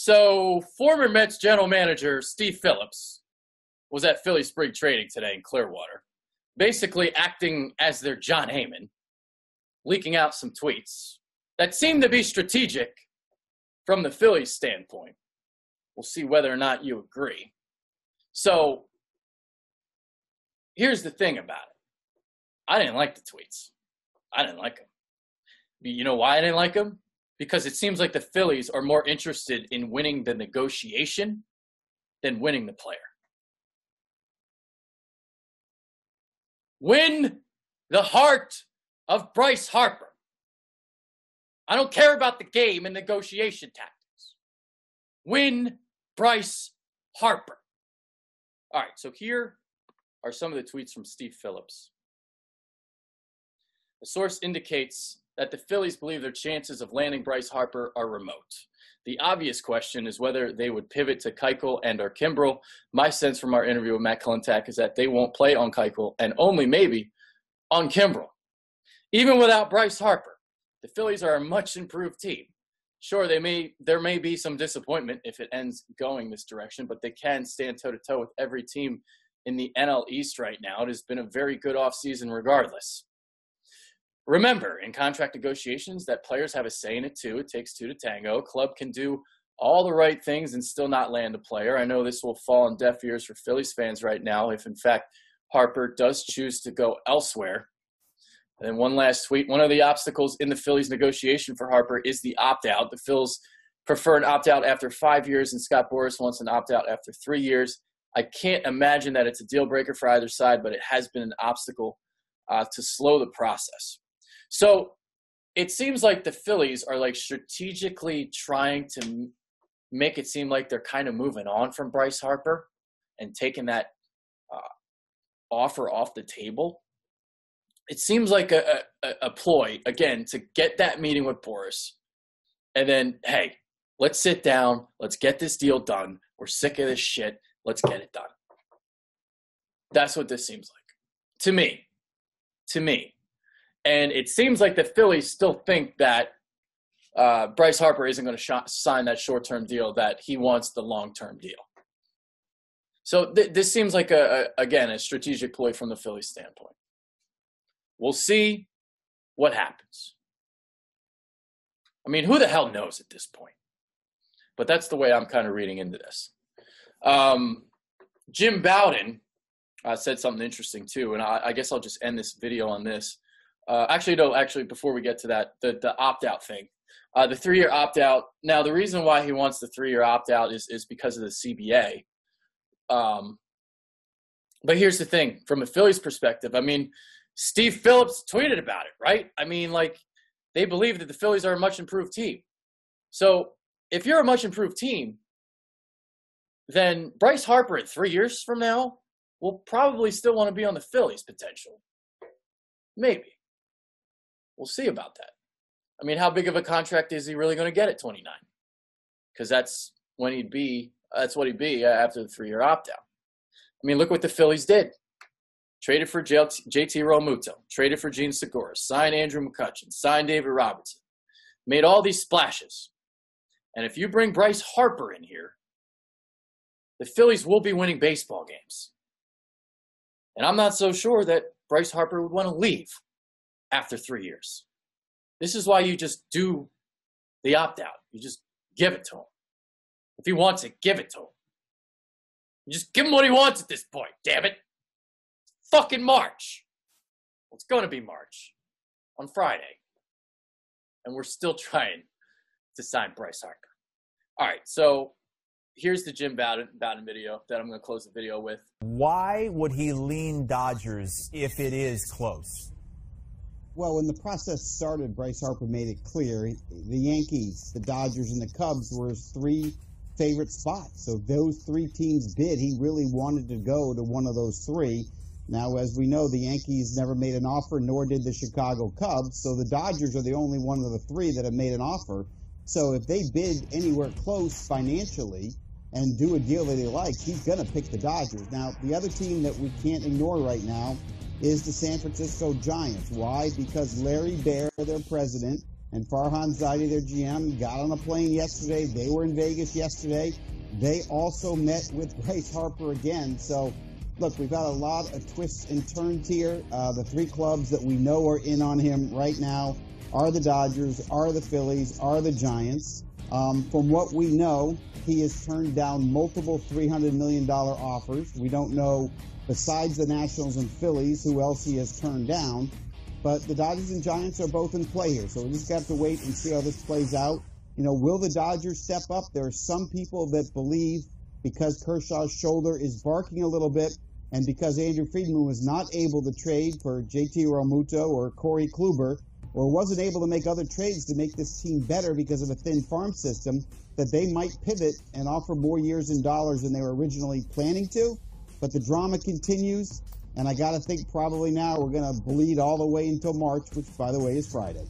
So, former Mets general manager Steve Phillips was at Philly spring training today in Clearwater, basically acting as their John Heyman, leaking out some tweets that seem to be strategic from the Phillies standpoint. We'll see whether or not you agree. So, here's the thing about it. I didn't like the tweets. I didn't like them. You know why I didn't like them? Because it seems like the Phillies are more interested in winning the negotiation than winning the player. Win the heart of Bryce Harper. I don't care about the game and negotiation tactics. Win Bryce Harper. All right, so here are some of the tweets from Steve Phillips. The source indicates that the Phillies believe their chances of landing Bryce Harper are remote. The obvious question is whether they would pivot to Keuchel and or Kimbrel. My sense from our interview with Matt Kalintak is that they won't play on Keuchel and only maybe on Kimbrel. Even without Bryce Harper, the Phillies are a much improved team. Sure, there may be some disappointment if it ends going this direction, but they can stand toe-to-toe with every team in the NL East right now. It has been a very good offseason regardless. Remember, in contract negotiations, that players have a say in it too. It takes two to tango. A club can do all the right things and still not land a player. I know this will fall on deaf ears for Phillies fans right now if, in fact, Harper does choose to go elsewhere. And then one last tweet. One of the obstacles in the Phillies negotiation for Harper is the opt-out. The Phils prefer an opt-out after 5 years, and Scott Boras wants an opt-out after 3 years. I can't imagine that it's a deal breaker for either side, but it has been an obstacle to slow the process. So it seems like the Phillies are like strategically trying to make it seem like they're kind of moving on from Bryce Harper and taking that offer off the table. It seems like a ploy, again, to get that meeting with Boras. And then, hey, let's sit down. Let's get this deal done. We're sick of this shit. Let's get it done. That's what this seems like. To me. And it seems like the Phillies still think that Bryce Harper isn't going to sign that short-term deal, that he wants the long-term deal. So this seems like, again, a strategic ploy from the Phillies standpoint. We'll see what happens. I mean, who the hell knows at this point? But that's the way I'm kind of reading into this. Jim Bowden said something interesting, too, and I guess I'll just end this video on this. Actually, before we get to that, the opt-out thing. The 3-year opt-out. Now, the reason why he wants the 3-year opt-out is because of the CBA. But here's the thing. From a Phillies perspective, I mean, Steve Phillips tweeted about it, right? I mean, like, they believe that the Phillies are a much improved team. So if you're a much improved team, then Bryce Harper at 3 years from now will probably still want to be on the Phillies potential. Maybe. We'll see about that. I mean, how big of a contract is he really going to get at 29? Because that's what he'd be after the 3-year opt-out. I mean, look what the Phillies did. Traded for JT Realmuto, traded for Gene Segura, signed Andrew McCutchen, signed David Robertson, made all these splashes. And if you bring Bryce Harper in here, the Phillies will be winning baseball games. And I'm not so sure that Bryce Harper would want to leave after 3 years. This is why you just do the opt-out. You just give it to him. If he wants it, give it to him. You just give him what he wants at this point, damn it. Fucking March. Well, it's going to be March on Friday. And we're still trying to sign Bryce Harper. All right, so here's the Jim Bowden video that I'm going to close the video with. Why would he lean Dodgers if it is close? Well, when the process started, Bryce Harper made it clear the Yankees, the Dodgers, and the Cubs were his 3 favorite spots. So those 3 teams bid. He really wanted to go to one of those 3. Now, as we know, the Yankees never made an offer, nor did the Chicago Cubs. So the Dodgers are the only one of the 3 that have made an offer. So if they bid anywhere close financially and do a deal that he likes, he's going to pick the Dodgers. Now, the other team that we can't ignore right now is the San Francisco Giants. Why? Because Larry Baer, their president, and Farhan Zaidi, their GM, got on a plane yesterday. They were in Vegas yesterday. They also met with Bryce Harper again. So, look, we've got a lot of twists and turns here. The three clubs that we know are in on him right now are the Dodgers, are the Phillies, are the Giants. From what we know, he has turned down multiple $300 million offers. We don't know, besides the Nationals and Phillies, who else he has turned down. But the Dodgers and Giants are both in play here, so we just got to wait and see how this plays out. You know, will the Dodgers step up? There are some people that believe because Kershaw's shoulder is barking a little bit and because Andrew Friedman was not able to trade for JT Realmuto or Corey Kluber or wasn't able to make other trades to make this team better because of a thin farm system, that they might pivot and offer more years in dollars than they were originally planning to. But the drama continues, and I got to think probably now we're going to bleed all the way until March, which, by the way, is Friday.